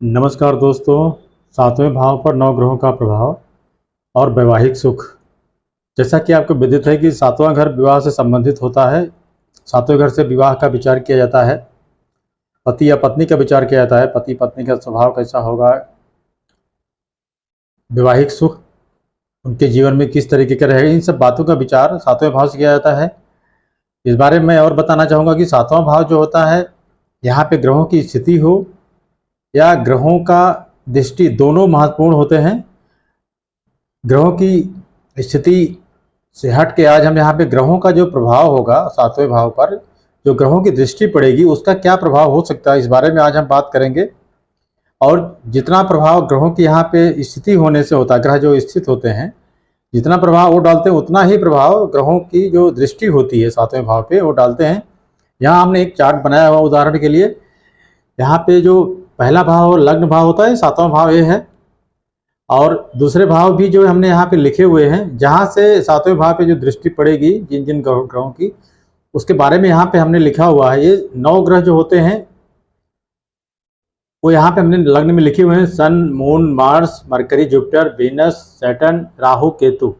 नमस्कार दोस्तों। सातवें भाव पर नौ ग्रहों का प्रभाव और वैवाहिक सुख। जैसा कि आपको विदित है कि सातवां घर विवाह से संबंधित होता है। सातवें घर से विवाह का विचार किया जाता है, पति या पत्नी का विचार किया जाता है, पति पत्नी का स्वभाव कैसा होगा, वैवाहिक सुख उनके जीवन में किस तरीके का रहेगा, इन सब बातों का विचार सातवें भाव से किया जाता है। इस बारे में मैं और बताना चाहूँगा कि सातवां भाव जो होता है, यहाँ पे ग्रहों की स्थिति हो या ग्रहों का दृष्टि, दोनों महत्वपूर्ण होते हैं। ग्रहों की स्थिति से हट के आज हम यहाँ पे ग्रहों का जो प्रभाव होगा सातवें भाव पर, जो ग्रहों की दृष्टि पड़ेगी उसका क्या प्रभाव हो सकता है, इस बारे में आज हम बात करेंगे। और जितना प्रभाव ग्रहों की यहाँ पे स्थिति होने से होता है, ग्रह जो स्थित होते हैं जितना प्रभाव वो डालते हैं उतना ही प्रभाव ग्रहों की जो दृष्टि होती है सातवें भाव पे वो डालते हैं। यहाँ हमने एक चार्ट बनाया हुआ उदाहरण के लिए। यहाँ पे जो पहला भाव लग्न भाव होता है, सातवां भाव ये है, और दूसरे भाव भी जो हमने यहाँ पे लिखे हुए हैं, जहाँ से सातवें भाव पे जो दृष्टि पड़ेगी जिन जिन ग्रहों की, उसके बारे में यहाँ पे हमने लिखा हुआ है। ये 9 ग्रह जो होते हैं वो यहाँ पे हमने लग्न में लिखे हुए हैं। Sun, moon, Mars, Mercury, Jupiter, Venus, Saturn, Rahu, Ketu.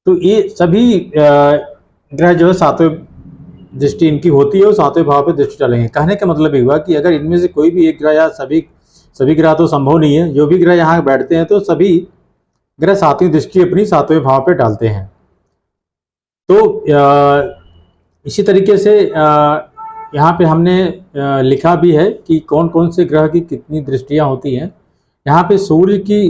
तो ये सभी ग्रह जो है सातवें दृष्टि इनकी होती है और सातवें भाव पे दृष्टि डालेंगे। कहने का मतलब ये हुआ कि अगर इनमें से कोई भी एक ग्रह या सभी ग्रह तो संभव नहीं है, जो भी ग्रह यहाँ बैठते हैं तो सभी ग्रह सातवीं दृष्टि अपनी सातवें भाव पे डालते हैं। तो इसी तरीके से यहाँ पे हमने लिखा भी है कि कौन कौन से ग्रह की कितनी दृष्टियाँ होती हैं। यहाँ पे सूर्य की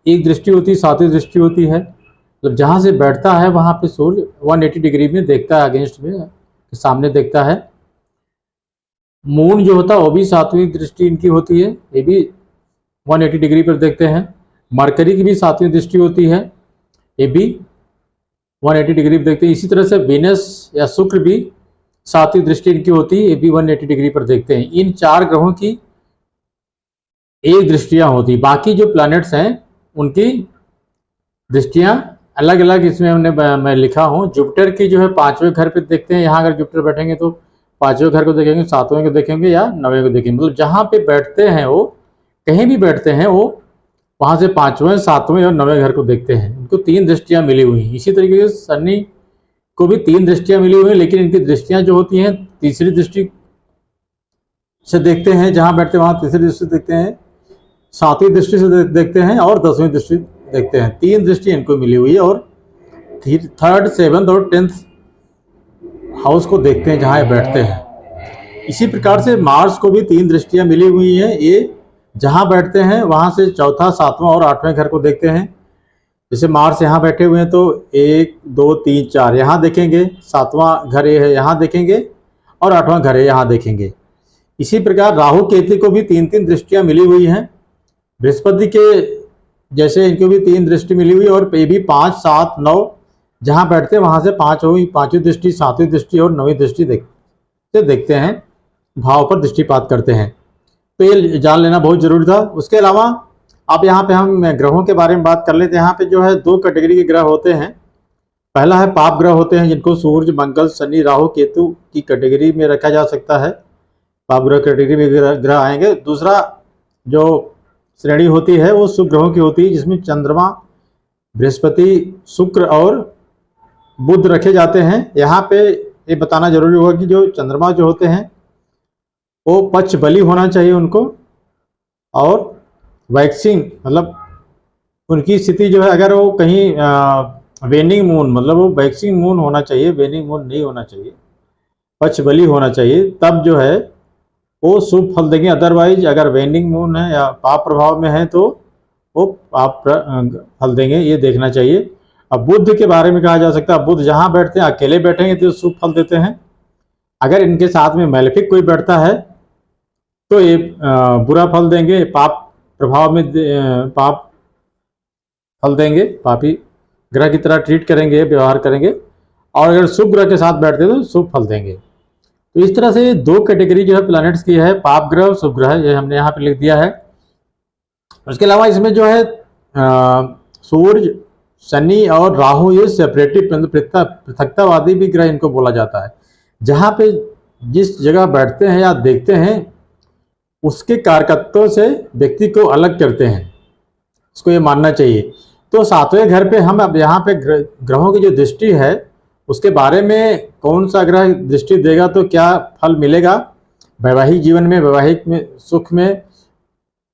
एक दृष्टि होती है, सातवीं दृष्टि होती है। मतलब जहाँ से बैठता है वहाँ पे सूर्य 180 डिग्री में देखता है, अगेंस्ट में सामने देखता है। मून जो होता है वो भी सातवीं दृष्टि इनकी होती है, ये भी 180 डिग्री पर देखते हैं। मरकरी की भी सातवीं दृष्टि होती है, ये भी 180 डिग्री पर देखते हैं। इसी तरह से वीनस या शुक्र भी सातवीं दृष्टि इनकी होती है, ये भी 180 डिग्री पर देखते हैं। इन 4 ग्रहों की एक दृष्टियां होती, बाकी जो प्लैनेट्स हैं उनकी दृष्टियां अलग अलग इसमें हमने मैं लिखा हूँ। जुपिटर की जो है 5वें घर पे देखते हैं। यहाँ अगर जुपिटर बैठेंगे तो 5वें घर को देखेंगे, 7वें को देखेंगे या 9वें को देखेंगे। मतलब जहाँ पे बैठते हैं वो, कहीं भी बैठते हैं वो, वहाँ से 5वें, 7वें और 9वें घर को देखते हैं। उनको 3 दृष्टियाँ मिली हुई हैं। इसी तरीके से शनि को भी 3 दृष्टियाँ मिली हुई हैं, लेकिन इनकी दृष्टियाँ जो होती हैं तीसरी दृष्टि से देखते हैं। जहाँ बैठते हैं वहाँ तीसरी दृष्टि देखते हैं, 7वीं दृष्टि से देखते हैं और 10वीं दृष्टि देखते हैं। 3 दृष्टि इनको मिली हुई है और 3rd, 7th और 10th हाउस को देखते हैं जहाँ ये बैठते हैं। इसी प्रकार से मार्स को भी 3 दृष्टियां मिली हुई हैं। ये जहाँ बैठते हैं वहाँ से 4था, 7वां और 8वें घर को देखते हैं। जैसे मार्स यहाँ बैठे हुए हैं तो 1, 2, 3, 4 यहाँ देखेंगे, 7वां घर ये है यहाँ देखेंगे और 8वां घर है यहाँ देखेंगे। इसी प्रकार राहु केतु को भी 3-3 दृष्टियां मिली हुई हैं। बृहस्पति के जैसे इनको भी 3 दृष्टि मिली हुई और ये भी 5, 7, 9 जहाँ बैठते हैं वहाँ से 5वीं दृष्टि, 7वीं दृष्टि और 9वीं दृष्टि देखते हैं, भाव पर दृष्टिपात करते हैं। तो ये जान लेना बहुत जरूरी था। उसके अलावा अब यहाँ पे हम ग्रहों के बारे में बात कर लेते हैं। यहाँ पे जो है 2 कैटेगरी के ग्रह होते हैं। पहला है पाप ग्रह होते हैं, जिनको सूर्य, मंगल, शनि, राहु, केतु की कैटेगरी में रखा जा सकता है। पाप ग्रह कैटेगरी में ग्रह आएंगे। दूसरा जो श्रेणी होती है वो शुभ ग्रहों की होती है, जिसमें चंद्रमा, बृहस्पति, शुक्र और बुध रखे जाते हैं। यहाँ पे ये बताना जरूरी होगा कि जो चंद्रमा जो होते हैं वो पक्ष बली होना चाहिए उनको, और वैक्सिंग मतलब उनकी स्थिति जो है, अगर वो कहीं वेनिंग मून, मतलब वो वैक्सिंग मून होना चाहिए, वेनिंग मून नहीं होना चाहिए, पक्ष बली होना चाहिए, तब जो है वो शुभ फल देंगे। अदरवाइज अगर वेनिंग मून है या पाप प्रभाव में है तो वो पाप फल देंगे, ये देखना चाहिए। अब बुध के बारे में कहा जा सकता है, बुध जहाँ बैठते हैं, अकेले बैठेंगे तो शुभ फल देते हैं। अगर इनके साथ में मैलेफिक कोई बैठता है तो ये बुरा फल देंगे, पाप प्रभाव में पाप फल देंगे, पापी ग्रह की तरह ट्रीट करेंगे, व्यवहार करेंगे। और अगर शुभ ग्रह के साथ बैठते हैं तो शुभ फल देंगे। तो इस तरह से 2 कैटेगरी जो है प्लैनेट्स की है, पाप ग्रह और शुभ ग्रह, ये हमने यहाँ पे लिख दिया है। उसके अलावा इसमें जो है सूर्य, शनि और राहु, ये सेपरेटिव पृथकतावादी भी ग्रह इनको बोला जाता है। जहाँ पे जिस जगह बैठते हैं या देखते हैं उसके कारकत्वों से व्यक्ति को अलग करते हैं, इसको ये मानना चाहिए। तो सातवें घर पे हम अब यहाँ पे ग्रहों की जो दृष्टि है उसके बारे में, कौन सा ग्रह दृष्टि देगा तो क्या फल मिलेगा वैवाहिक जीवन में, वैवाहिक में सुख में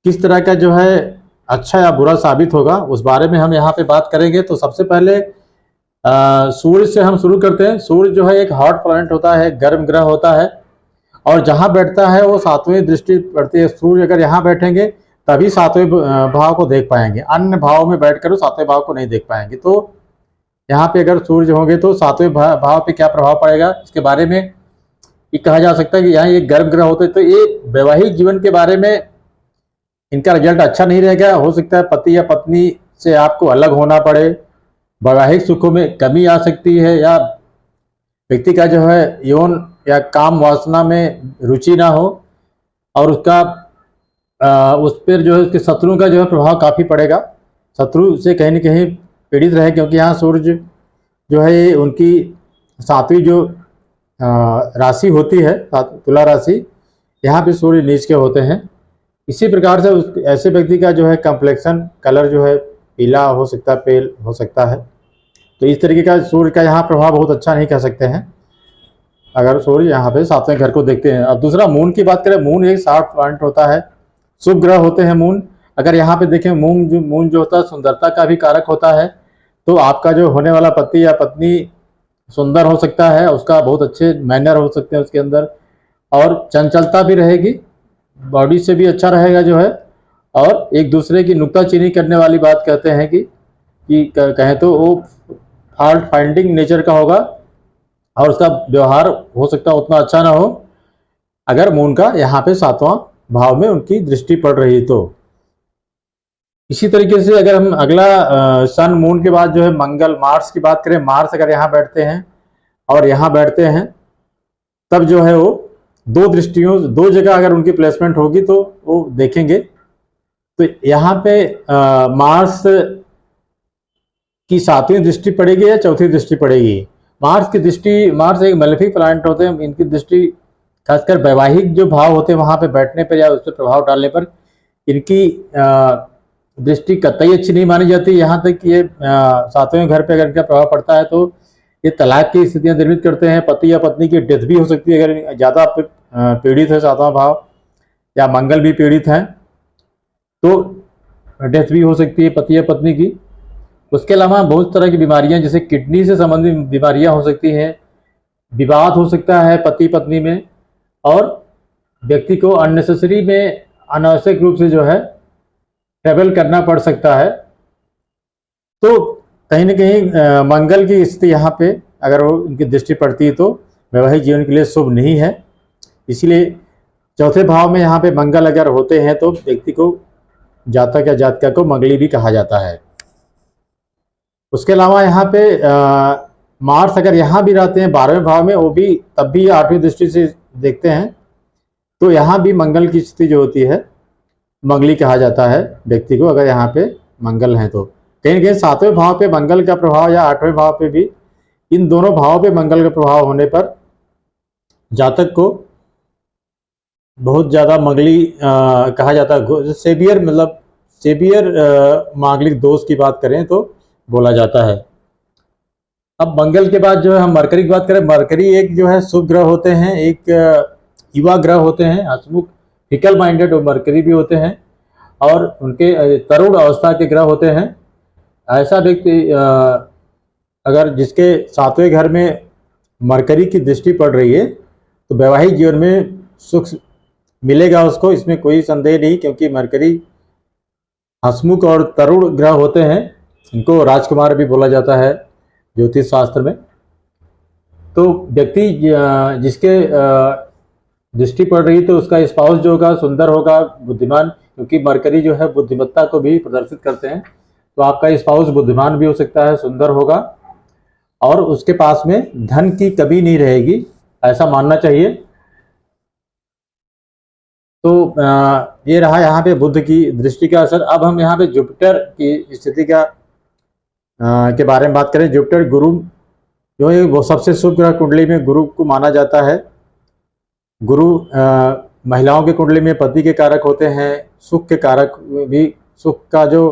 किस तरह का जो है अच्छा या बुरा साबित होगा, उस बारे में हम यहाँ पे बात करेंगे। तो सबसे पहले सूर्य से हम शुरू करते हैं। सूर्य जो है एक हॉट प्लैनेट होता है, गर्म ग्रह होता है, और जहाँ बैठता है वो सातवें दृष्टि पड़ती है। सूर्य अगर यहाँ बैठेंगे तभी सातवें भाव को देख पाएंगे, अन्य भाव में बैठकर वो सातवें भाव को नहीं देख पाएंगे। तो यहाँ पे अगर सूर्य होंगे तो सातवें भाव पे क्या प्रभाव पड़ेगा, इसके बारे में ये कहा जा सकता है कि यहाँ ये गर्म ग्रह होते हैं तो ये वैवाहिक जीवन के बारे में इनका रिजल्ट अच्छा नहीं रहेगा। हो सकता है पति या पत्नी से आपको अलग होना पड़े, वैवाहिक सुखों में कमी आ सकती है, या व्यक्ति का जो है यौन या काम वासना में रुचि ना हो, और उसका उस पर जो है उसके शत्रु का जो है प्रभाव काफ़ी पड़ेगा, शत्रु से कहीं ना कहीं पीड़ित रहे, क्योंकि यहाँ सूर्य जो है उनकी सातवीं जो राशि होती है तुला राशि, यहाँ पे सूर्य नीच के होते हैं। इसी प्रकार से उस ऐसे व्यक्ति का जो है कम्प्लेक्शन कलर जो है पीला हो सकता है, पेल हो सकता है। तो इस तरीके का सूर्य का यहाँ प्रभाव बहुत अच्छा नहीं कह सकते हैं अगर सूर्य यहाँ पे सातवें घर को देखते हैं। अब दूसरा मून की बात करें, मून एक शार्प प्लैनेट होता है, शुभ ग्रह होते हैं मून। अगर यहाँ पे देखें मून जो होता है सुंदरता का भी कारक होता है, तो आपका जो होने वाला पति या पत्नी सुंदर हो सकता है, उसका बहुत अच्छे मैनर हो सकते हैं उसके अंदर, और चंचलता भी रहेगी, बॉडी से भी अच्छा रहेगा जो है, और एक दूसरे की नुक्ताचीनी करने वाली बात कहते हैं कि कहें तो वो फॉल्ट फाइंडिंग नेचर का होगा, और उसका व्यवहार हो सकता है उतना अच्छा ना हो अगर मून का यहाँ पे सातवां भाव में उनकी दृष्टि पड़ रही तो। इसी तरीके से अगर हम अगला सन मून के बाद जो है मंगल मार्स की बात करें, मार्स अगर यहाँ बैठते हैं और यहाँ बैठते हैं तब जो है वो दो जगह अगर उनकी प्लेसमेंट होगी तो वो देखेंगे। तो यहाँ पे मार्स की सातवीं दृष्टि पड़ेगी या चौथी दृष्टि पड़ेगी। मार्स की दृष्टि, मार्स एक मेलेफिक प्लैनेट होते हैं, इनकी दृष्टि खासकर वैवाहिक जो भाव होते हैं वहां पे बैठने पर या उस पर प्रभाव डालने पर इनकी दृष्टि कतई अच्छी नहीं मानी जाती। यहाँ तक कि ये सातवें घर पे अगर इनका प्रभाव पड़ता है तो ये तलाक की स्थितियां निर्मित करते हैं, पति या पत्नी की डेथ भी हो सकती है अगर ज़्यादा पीड़ित है सातवां भाव, या मंगल भी पीड़ित हैं तो डेथ भी हो सकती है पति या पत्नी की। उसके अलावा बहुत तरह की बीमारियां जैसे किडनी से संबंधित बीमारियां हो सकती हैं, विवाद हो सकता है पति पत्नी में, और व्यक्ति को अननेसेसरी में अनावश्यक रूप से जो है ट्रेवल करना पड़ सकता है। तो कहीं ना कहीं मंगल की स्थिति यहाँ पे अगर वो उनकी दृष्टि पड़ती है तो वैवाहिक जीवन के लिए शुभ नहीं है। इसलिए चौथे भाव में यहाँ पे मंगल अगर होते हैं तो व्यक्ति को जातक या जातिका को मंगली भी कहा जाता है। उसके अलावा यहाँ पे मार्स अगर यहाँ भी रहते हैं 12वें भाव में, वो भी तब भी 8वीं दृष्टि से देखते हैं तो यहाँ भी मंगल की स्थिति जो होती है मंगली कहा जाता है व्यक्ति को, अगर यहाँ पे मंगल हैं तो। कहीं ना कहीं 7वें भाव पे मंगल का प्रभाव या 8वें भाव पे भी, इन दोनों भावों पे मंगल का प्रभाव होने पर जातक को बहुत ज़्यादा मंगली कहा जाता है। सेवियर मतलब सेवियर मांगलिक दोष की बात करें तो बोला जाता है। अब मंगल के बाद जो है हम मरकरी की बात करें, मरकरी एक जो है शुभ ग्रह होते हैं, एक युवा ग्रह होते हैं, हंसमुख फिकल माइंडेड मरकरी भी होते हैं, और उनके तरुण अवस्था के ग्रह होते हैं। ऐसा व्यक्ति अगर जिसके 7वें घर में मरकरी की दृष्टि पड़ रही है तो वैवाहिक जीवन में सुख मिलेगा उसको, इसमें कोई संदेह नहीं, क्योंकि मरकरी हंसमुख और तरुण ग्रह होते हैं। इनको राजकुमार भी बोला जाता है ज्योतिष शास्त्र में। तो व्यक्ति जिसके दृष्टि पड़ रही तो उसका स्पाउस जो होगा सुंदर होगा, बुद्धिमान, क्योंकि मरकरी जो है बुद्धिमत्ता को भी प्रदर्शित करते हैं। तो आपका स्पाउस बुद्धिमान भी हो सकता है, सुंदर होगा, और उसके पास में धन की कमी नहीं रहेगी, ऐसा मानना चाहिए। तो ये रहा यहाँ पे बुध की दृष्टि का असर। अब हम यहाँ पे जुपिटर की स्थिति का के बारे में बात करें। जुपिटर गुरु जो है वो सबसे शुभ ग्रह कुंडली में गुरु को माना जाता है। गुरु महिलाओं के कुंडली में पति के कारक होते हैं, सुख के कारक भी, सुख का जो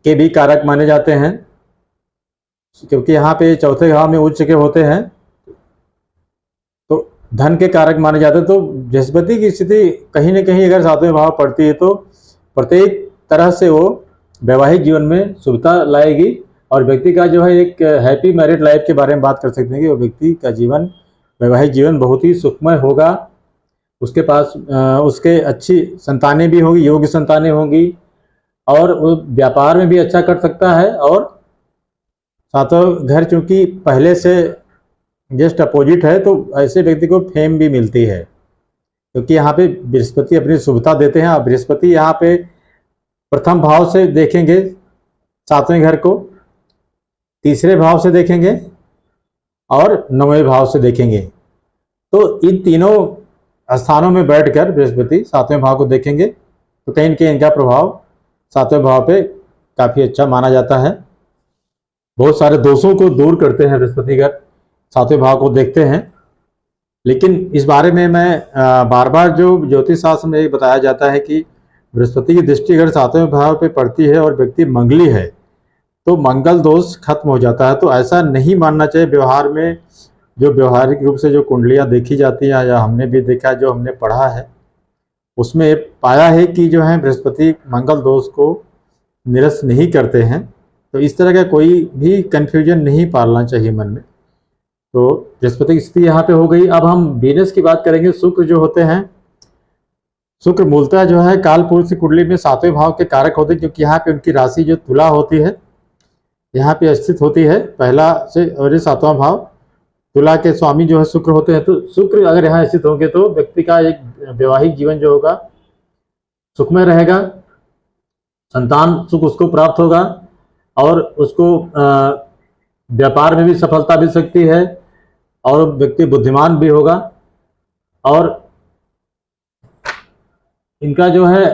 के भी कारक माने जाते हैं, क्योंकि यहाँ पे चौथे भाव में उच्च के होते हैं तो धन के कारक माने जाते हैं। तो बृहस्पति की स्थिति कहीं ना कहीं अगर सातवें भाव पड़ती है तो प्रत्येक तरह से वो वैवाहिक जीवन में शुभता लाएगी और व्यक्ति का जो है एक हैप्पी मैरिड लाइफ के बारे में बात कर सकते हैं कि वो व्यक्ति का जीवन, वैवाहिक जीवन बहुत ही सुखमय होगा। उसके पास उसके अच्छी संतानें भी होंगी, योग्य संतानें होंगी और वो व्यापार में भी अच्छा कर सकता है। और सातों घर चूंकि पहले से जस्ट अपोजिट है तो ऐसे व्यक्ति को फेम भी मिलती है, क्योंकि यहाँ पे बृहस्पति अपनी शुभता देते हैं। और बृहस्पति यहाँ पे प्रथम भाव से देखेंगे सातवें घर को, तीसरे भाव से देखेंगे और नौवें भाव से देखेंगे। तो इन तीनों स्थानों में बैठकर बृहस्पति सातवें भाव को देखेंगे तो कहीं न कहीं इनका प्रभाव सातवें भाव पे काफी अच्छा माना जाता है। बहुत सारे दोषों को दूर करते हैं बृहस्पति घर सातवें भाव को देखते हैं। लेकिन इस बारे में मैं बार बार जो ज्योतिष शास्त्र में बताया जाता है कि बृहस्पति की दृष्टि अगर सातवें भाव पे पड़ती है और व्यक्ति मंगली है तो मंगल दोष खत्म हो जाता है। तो ऐसा नहीं मानना चाहिए। व्यवहार में जो व्यवहारिक रूप से जो कुंडलियां देखी जाती हैं या हमने भी देखा, जो हमने पढ़ा है, उसमें पाया है कि जो है बृहस्पति मंगल दोष को निरस्त नहीं करते हैं। तो इस तरह का कोई भी कंफ्यूजन नहीं पालना चाहिए मन में। तो बृहस्पति की स्थिति यहाँ पे हो गई। अब हम वीनस की बात करेंगे। शुक्र जो होते हैं, शुक्र मूलतः जो है कालपुरुष की कुंडली में सातवें भाव के कारक होते हैं, क्योंकि यहाँ पे उनकी राशि जो तुला होती है यहाँ पे स्थित होती है पहला से, और सातवां भाव तुला के स्वामी जो है शुक्र होते हैं। तो शुक्र अगर यहाँ स्थित होंगे तो व्यक्ति का एक वैवाहिक जीवन जो होगा सुखमय रहेगा, संतान सुख उसको प्राप्त होगा और उसको व्यापार में भी सफलता मिल सकती है और व्यक्ति बुद्धिमान भी होगा। और इनका जो है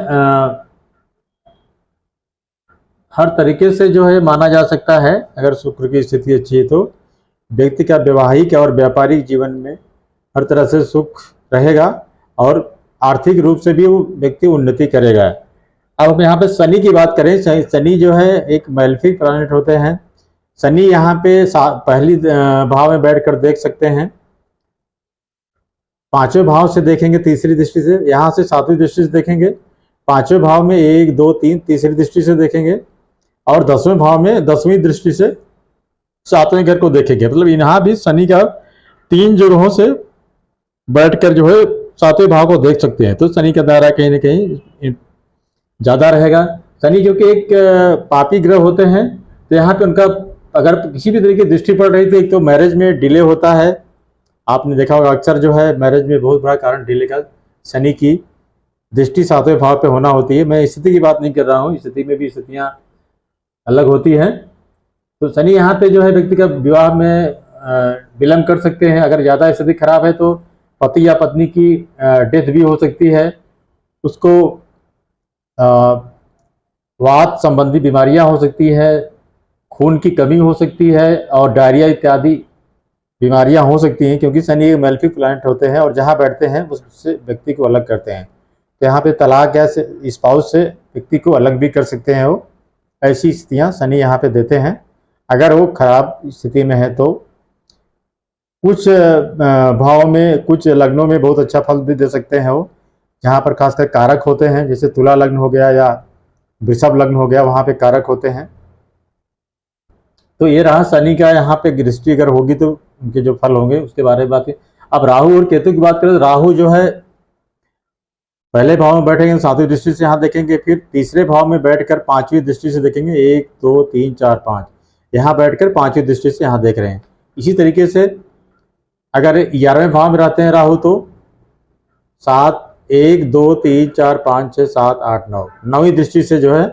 हर तरीके से जो है माना जा सकता है, अगर शुक्र की स्थिति अच्छी है तो व्यक्ति का वैवाहिक और व्यापारिक जीवन में हर तरह से सुख रहेगा और आर्थिक रूप से भी वो व्यक्ति उन्नति करेगा। अब हम यहाँ पे शनि की बात करें। शनि जो है एक मैलेफिक प्लैनेट होते हैं। शनि यहाँ पे पहली भाव में बैठकर देख सकते हैं, पांचवें भाव से देखेंगे तीसरी दृष्टि से, यहाँ से सातवीं दृष्टि से देखेंगे, पांचवें भाव में 1 2 3 तीसरी दृष्टि से देखेंगे और 10वें भाव में 10वीं दृष्टि से सातवें घर को देखेंगे। मतलब यहाँ भी शनि का 3 जगहों से बैठकर जो है सातवें भाव को देख सकते हैं। तो शनि का दायरा कहीं ना कहीं ज्यादा रहेगा। शनि जो कि एक पापी ग्रह होते हैं, तो यहाँ पे उनका अगर किसी भी तरीके की दृष्टि पड़ रही तो एक तो मैरिज में डिले होता है। आपने देखा होगा अक्सर जो है मैरिज में बहुत बड़ा कारण डिले का शनि की दृष्टि सातवें भाव पे होना होती है। मैं स्थिति की बात नहीं कर रहा हूँ, स्थिति में भी स्थितियाँ अलग होती हैं। तो शनि यहाँ पे जो है व्यक्ति का विवाह में विलंब कर सकते हैं। अगर ज़्यादा स्थिति खराब है तो पति या पत्नी की डेथ भी हो सकती है, उसको वात संबंधी बीमारियां हो सकती है, खून की कमी हो सकती है और डायरिया इत्यादि बीमारियां हो सकती हैं, क्योंकि शनि एक मैलेफिक प्लैनेट होते हैं और जहां बैठते हैं उससे व्यक्ति को अलग करते हैं। तो यहाँ पे तलाक या स्पाउस से व्यक्ति को अलग भी कर सकते हैं। वो ऐसी स्थितियां शनि यहाँ पे देते हैं। अगर वो खराब स्थिति में है तो कुछ भाव में, कुछ लग्नों में बहुत अच्छा फल भी दे सकते हैं वो, जहाँ पर खासकर कारक होते हैं, जैसे तुला लग्न हो गया या वृषभ लग्न हो गया, वहाँ पे कारक होते हैं। तो ये रहा शनि का यहाँ पे दृष्टि अगर होगी तो उनके जो फल होंगे उसके बारे में बात की। अब राहु और केतु की बात करें तो राहु जो है पहले भाव में बैठेंगे सातवीं दृष्टि से यहाँ देखेंगे, फिर तीसरे भाव में बैठकर पांचवी दृष्टि से देखेंगे, 1 2 3 4 5 यहाँ बैठकर पांचवी दृष्टि से यहाँ देख रहे हैं। इसी तरीके से अगर 11वें भाव में रहते हैं राहु तो 7 1 2 3 4 5 6 7 8 9 9वीं दृष्टि से जो है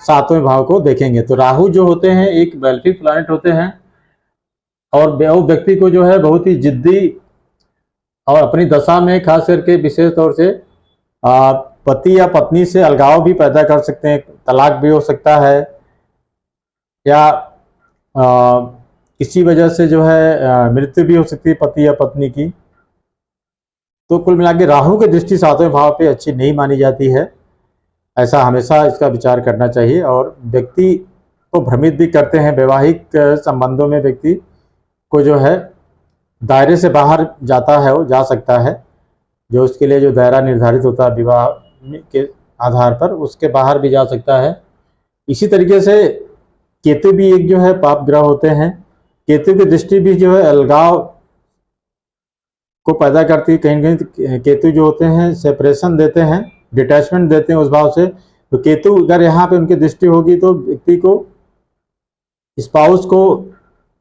सातवें भाव को देखेंगे। तो राहु जो होते हैं एक मैलेफिक प्लैनेट होते हैं और वो व्यक्ति को जो है बहुत ही जिद्दी और अपनी दशा में खास करके विशेष तौर से पति या पत्नी से अलगाव भी पैदा कर सकते हैं, तलाक भी हो सकता है या किसी वजह से जो है मृत्यु भी हो सकती है पति या पत्नी की। तो कुल मिला के राहु की दृष्टि सातवें भाव पे अच्छी नहीं मानी जाती है, ऐसा हमेशा इसका विचार करना चाहिए। और व्यक्ति को भ्रमित भी करते हैं, वैवाहिक संबंधों में व्यक्ति को जो है दायरे से बाहर जाता है, वो जा सकता है, जो उसके लिए जो दायरा निर्धारित होता है विवाह के आधार पर, उसके बाहर भी जा सकता है। इसी तरीके से केतु भी एक जो है पाप ग्रह होते हैं। केतु की दृष्टि भी जो है अलगाव को पैदा करती है। कहीं कहीं केतु जो होते हैं सेपरेशन देते हैं, डिटैचमेंट देते हैं उस भाव से। तो केतु अगर यहाँ पे उनकी दृष्टि होगी तो व्यक्ति को, स्पाउस को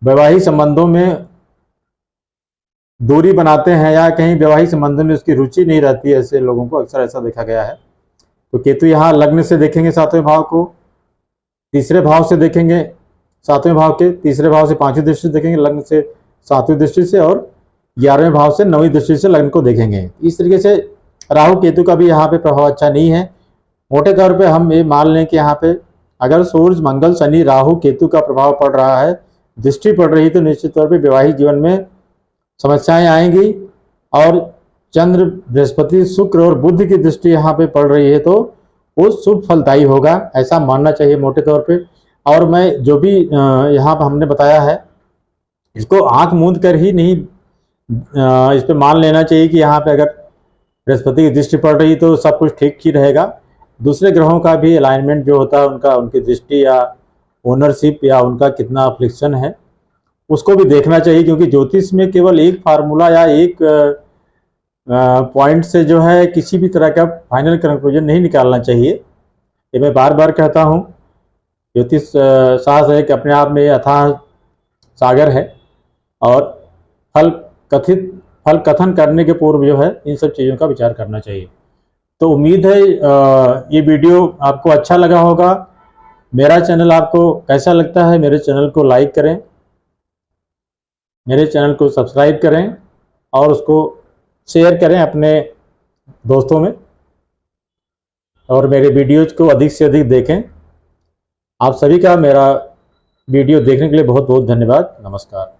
वैवाहिक संबंधों में दूरी बनाते हैं, या कहीं वैवाहिक संबंधों में उसकी रुचि नहीं रहती है। ऐसे लोगों को अक्सर ऐसा देखा गया है। तो केतु यहाँ लग्न से देखेंगे सातवें भाव को, तीसरे भाव से देखेंगे सातवें भाव के, तीसरे भाव से पांचवी दृष्टि से देखेंगे लग्न से सातवीं दृष्टि से, और 11वें भाव से 9वीं दृष्टि से लग्न को देखेंगे। इस तरीके से राहु केतु का भी यहाँ पे प्रभाव अच्छा नहीं है। मोटे तौर पे हम ये मान लें कि यहाँ पे अगर सूर्य मंगल शनि राहु केतु का प्रभाव पड़ रहा है, दृष्टि पड़ रही, तो निश्चित तौर पे वैवाहिक जीवन में समस्याएं आएंगी। और चंद्र बृहस्पति शुक्र और बुध की दृष्टि यहाँ पे पड़ रही है, तो वो शुभ फलदायी होगा, ऐसा मानना चाहिए मोटे तौर पे। और मैं जो भी यहाँ पर हमने बताया है, इसको आंख मूंद कर ही नहीं इस पे मान लेना चाहिए कि यहाँ पे अगर बृहस्पति की दृष्टि पड़ रही तो सब कुछ ठीक ही रहेगा। दूसरे ग्रहों का भी अलाइनमेंट जो होता है, उनका, उनकी दृष्टि या ओनरशिप या उनका कितना अफ्लिक्शन है, उसको भी देखना चाहिए। क्योंकि ज्योतिष में केवल एक फार्मूला या एक पॉइंट से जो है किसी भी तरह का फाइनल कंक्लूजन नहीं निकालना चाहिए। ये मैं बार बार कहता हूँ, ज्योतिष शास्त्र एक अपने आप में अथाह सागर है, और फल कथन करने के पूर्व जो है इन सब चीज़ों का विचार करना चाहिए। तो उम्मीद है ये वीडियो आपको अच्छा लगा होगा। मेरा चैनल आपको कैसा लगता है, मेरे चैनल को लाइक करें, मेरे चैनल को सब्सक्राइब करें, और उसको शेयर करें अपने दोस्तों में, और मेरे वीडियोज को अधिक से अधिक देखें। आप सभी का मेरा वीडियो देखने के लिए बहुत बहुत धन्यवाद। नमस्कार।